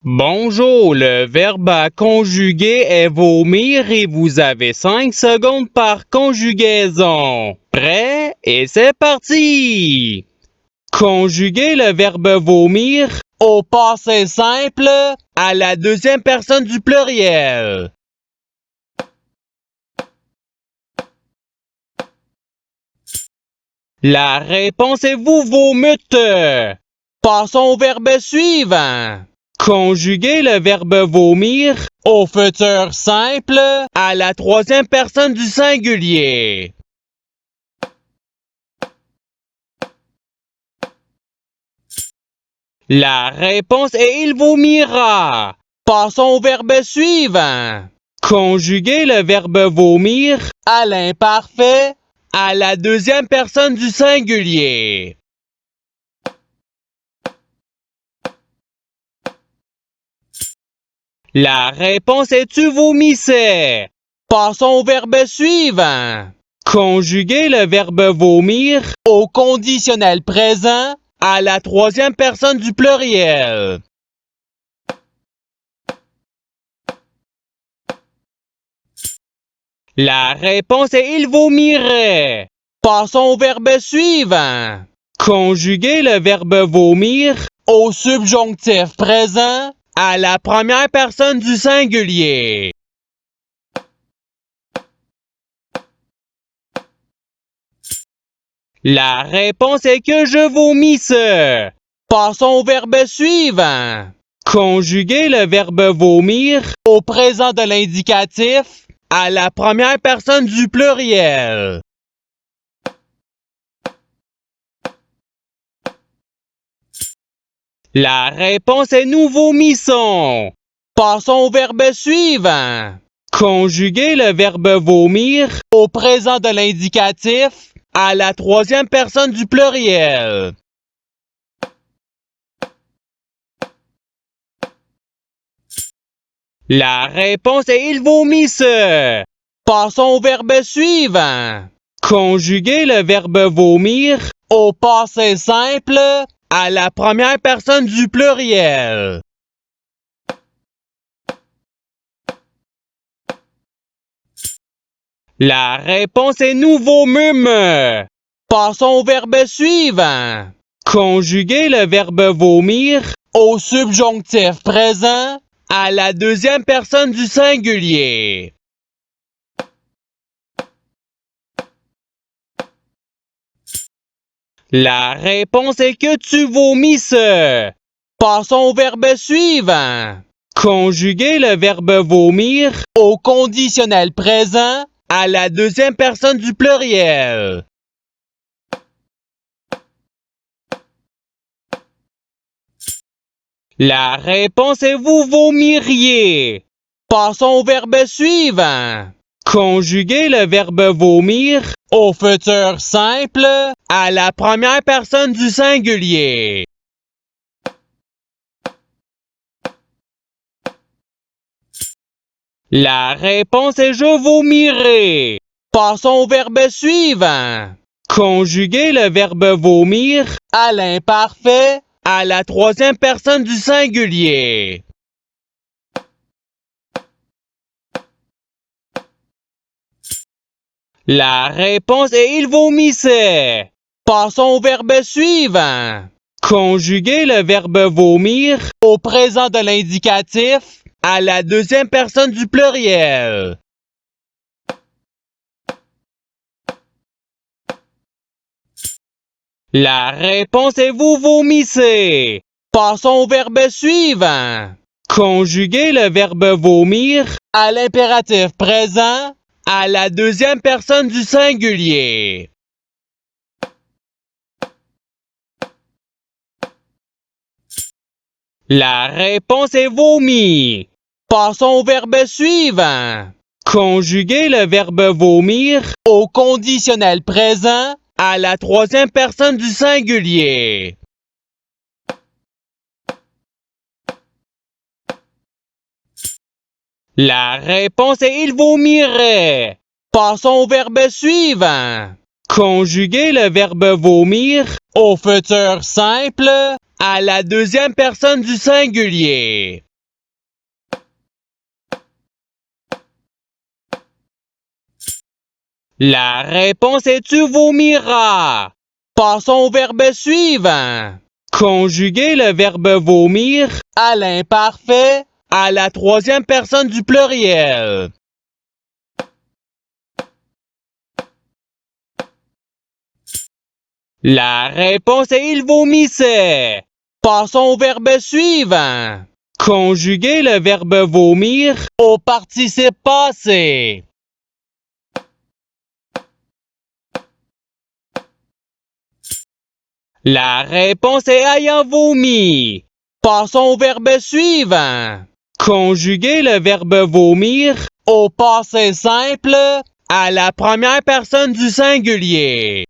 Bonjour, le verbe à conjuguer est vomir et vous avez 5 secondes par conjugaison. Prêt? Et c'est parti! Conjuguer le verbe vomir au passé simple à la deuxième personne du pluriel. La réponse est vous vomite. Passons au verbe suivant. Conjuguer le verbe vomir au futur simple à la troisième personne du singulier. La réponse est il vomira. Passons au verbe suivant. Conjuguer le verbe vomir à l'imparfait à la deuxième personne du singulier. La réponse est tu vomissais. Passons au verbe suivant. Conjuguer le verbe vomir au conditionnel présent à la troisième personne du pluriel. La réponse est il vomirait. Passons au verbe suivant. Conjuguer le verbe vomir au subjonctif présent à la première personne du singulier. La réponse est que je vomisse. Passons au verbe suivant. Conjuguer le verbe vomir au présent de l'indicatif à la première personne du pluriel. La réponse est nous vomissons. Passons au verbe suivant. Conjuguer le verbe vomir au présent de l'indicatif à la troisième personne du pluriel. La réponse est il vomisse. Passons au verbe suivant. Conjuguer le verbe vomir au passé simple à la première personne du pluriel. La réponse est nous vomîmes. Passons au verbe suivant. Conjuguer le verbe vomir au subjonctif présent à la deuxième personne du singulier. La réponse est que tu vomisses. Passons au verbe suivant. Conjuguer le verbe vomir au conditionnel présent à la deuxième personne du pluriel. La réponse est vous vomiriez. Passons au verbe suivant. Conjuguer le verbe vomir au futur simple à la première personne du singulier. La réponse est je vomirai. Passons au verbe suivant. Conjuguer le verbe vomir à l'imparfait à la troisième personne du singulier. La réponse est il vomissait. Passons au verbe suivant. Conjuguer le verbe vomir au présent de l'indicatif à la deuxième personne du pluriel. La réponse est vous vomissez. Passons au verbe suivant. Conjuguer le verbe vomir à l'impératif présent à la deuxième personne du singulier. La réponse est vomi. Passons au verbe suivant. Conjuguer le verbe vomir au conditionnel présent à la troisième personne du singulier. La réponse est il vomirait. Passons au verbe suivant. Conjuguer le verbe vomir au futur simple à la deuxième personne du singulier. La réponse est tu vomiras. Passons au verbe suivant. Conjuguer le verbe vomir à l'imparfait à la troisième personne du pluriel. La réponse est il vomissait. Passons au verbe suivant. Conjuguer le verbe vomir au participe passé. La réponse est ayant vomi. Passons au verbe suivant. Conjuguer le verbe vomir au passé simple à la première personne du singulier.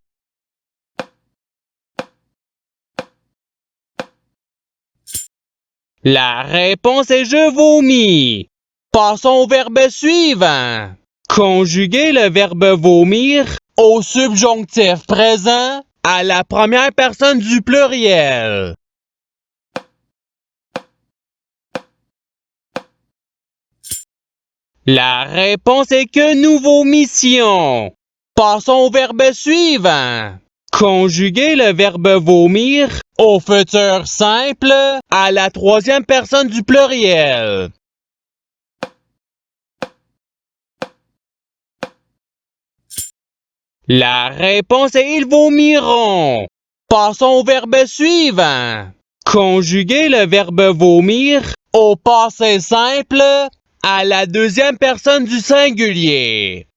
La réponse est je vomis. Passons au verbe suivant. Conjuguer le verbe vomir au subjonctif présent à la première personne du pluriel. La réponse est que nous vomissions. Passons au verbe suivant. Conjuguer le verbe vomir au futur simple à la troisième personne du pluriel. La réponse est ils vomiront. Passons au verbe suivant. Conjuguer le verbe vomir au passé simple à la deuxième personne du singulier.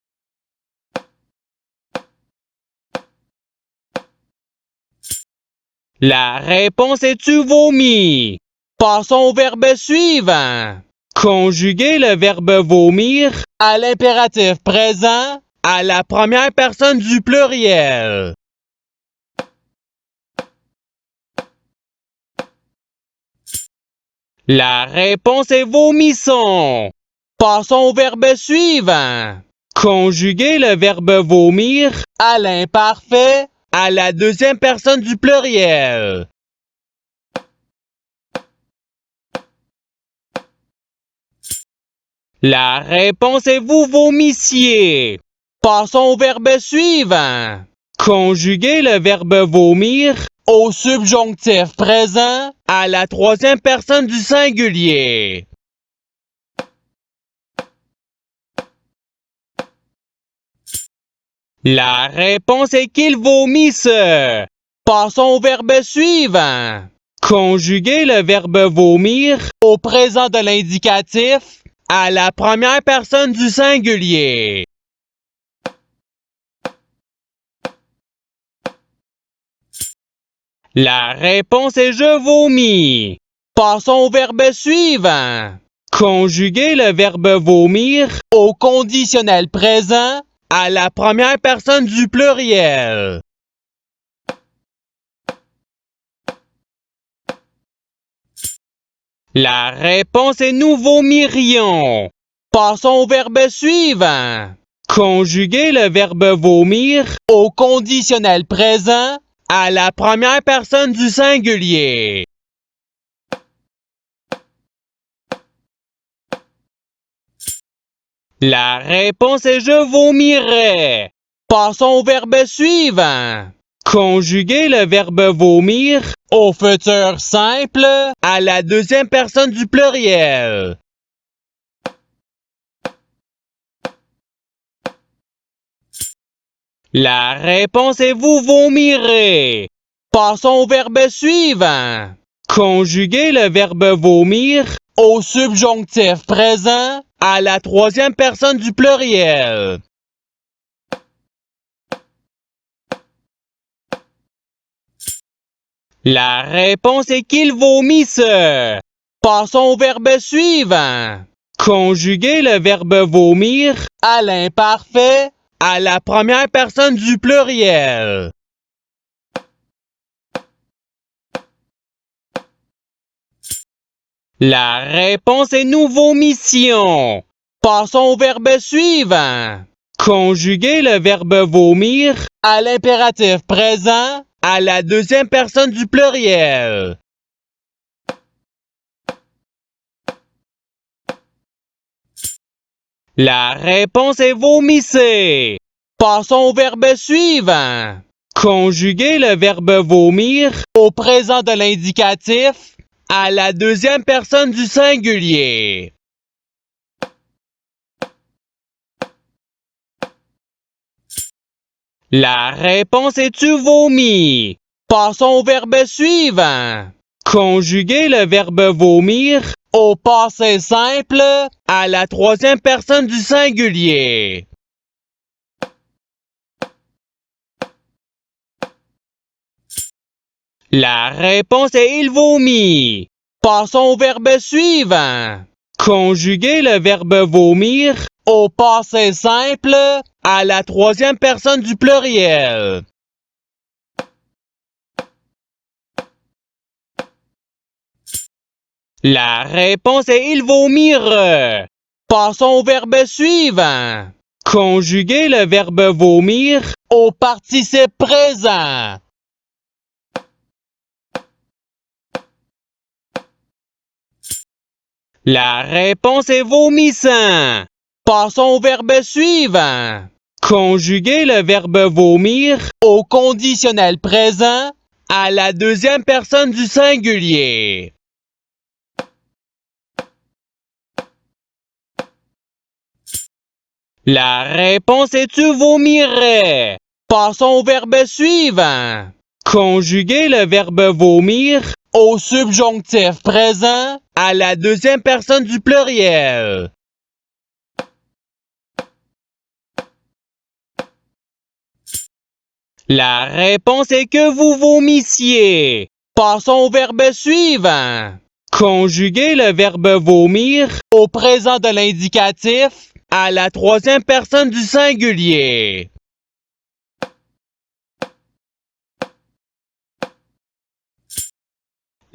La réponse est tu vomis. Passons au verbe suivant. Conjuguer le verbe vomir à l'impératif présent à la première personne du pluriel. La réponse est vomissons. Passons au verbe suivant. Conjuguer le verbe vomir à l'imparfait à la deuxième personne du pluriel. La réponse est vous vomissiez. Passons au verbe suivant. Conjuguer le verbe vomir au subjonctif présent à la troisième personne du singulier. La réponse est qu'ils vomissent. Passons au verbe suivant. Conjuguer le verbe vomir au présent de l'indicatif à la première personne du singulier. La réponse est je vomis. Passons au verbe suivant. Conjuguer le verbe vomir au conditionnel présent à la première personne du pluriel. La réponse est nous vomirions. Passons au verbe suivant. Conjuguer le verbe vomir au conditionnel présent à la première personne du singulier. La réponse est je vomirais. Passons au verbe suivant. Conjuguer le verbe vomir au futur simple à la deuxième personne du pluriel. La réponse est vous vomirez. Passons au verbe suivant. Conjuguer le verbe vomir au subjonctif présent à la troisième personne du pluriel. La réponse est qu'ils vomissent. Passons au verbe suivant. Conjuguer le verbe vomir à l'imparfait à la première personne du pluriel. La réponse est nous vomissions. Passons au verbe suivant. Conjuguer le verbe vomir à l'impératif présent à la deuxième personne du pluriel. La réponse est vomissez. Passons au verbe suivant. Conjuguez le verbe vomir au présent de l'indicatif à la deuxième personne du singulier. La réponse est tu vomis. Passons au verbe suivant. Conjuguez le verbe vomir au passé simple à la troisième personne du singulier. La réponse est il vomit. Passons au verbe suivant. Conjuguez le verbe vomir au passé simple à la troisième personne du pluriel. La réponse est il vomire. Passons au verbe suivant. Conjuguez le verbe vomir au participe présent. La réponse est vomissant. Passons au verbe suivant. Conjuguez le verbe vomir au conditionnel présent à la deuxième personne du singulier. La réponse est tu vomirais. Passons au verbe suivant. Conjuguez le verbe vomir au subjonctif présent à la deuxième personne du pluriel. La réponse est que vous vomissiez. Passons au verbe suivant. Conjuguez le verbe vomir au présent de l'indicatif à la troisième personne du singulier.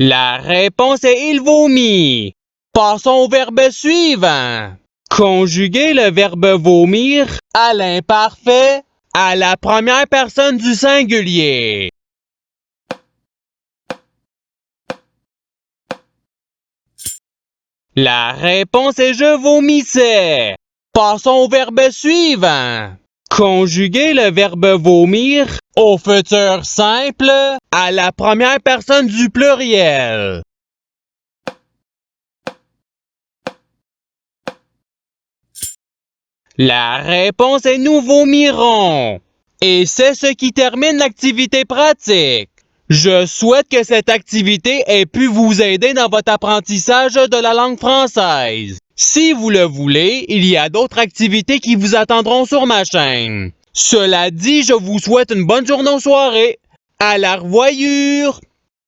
La réponse est il vomit. Passons au verbe suivant. Conjuguez le verbe vomir à l'imparfait à la première personne du singulier. La réponse est je vomissais. Passons au verbe suivant. Conjuguez le verbe vomir au futur simple à la première personne du pluriel. La réponse est nous vomirons. Et c'est ce qui termine l'activité pratique. Je souhaite que cette activité ait pu vous aider dans votre apprentissage de la langue française. Si vous le voulez, il y a d'autres activités qui vous attendront sur ma chaîne. Cela dit, je vous souhaite une bonne journée ou soirée. À la revoyure!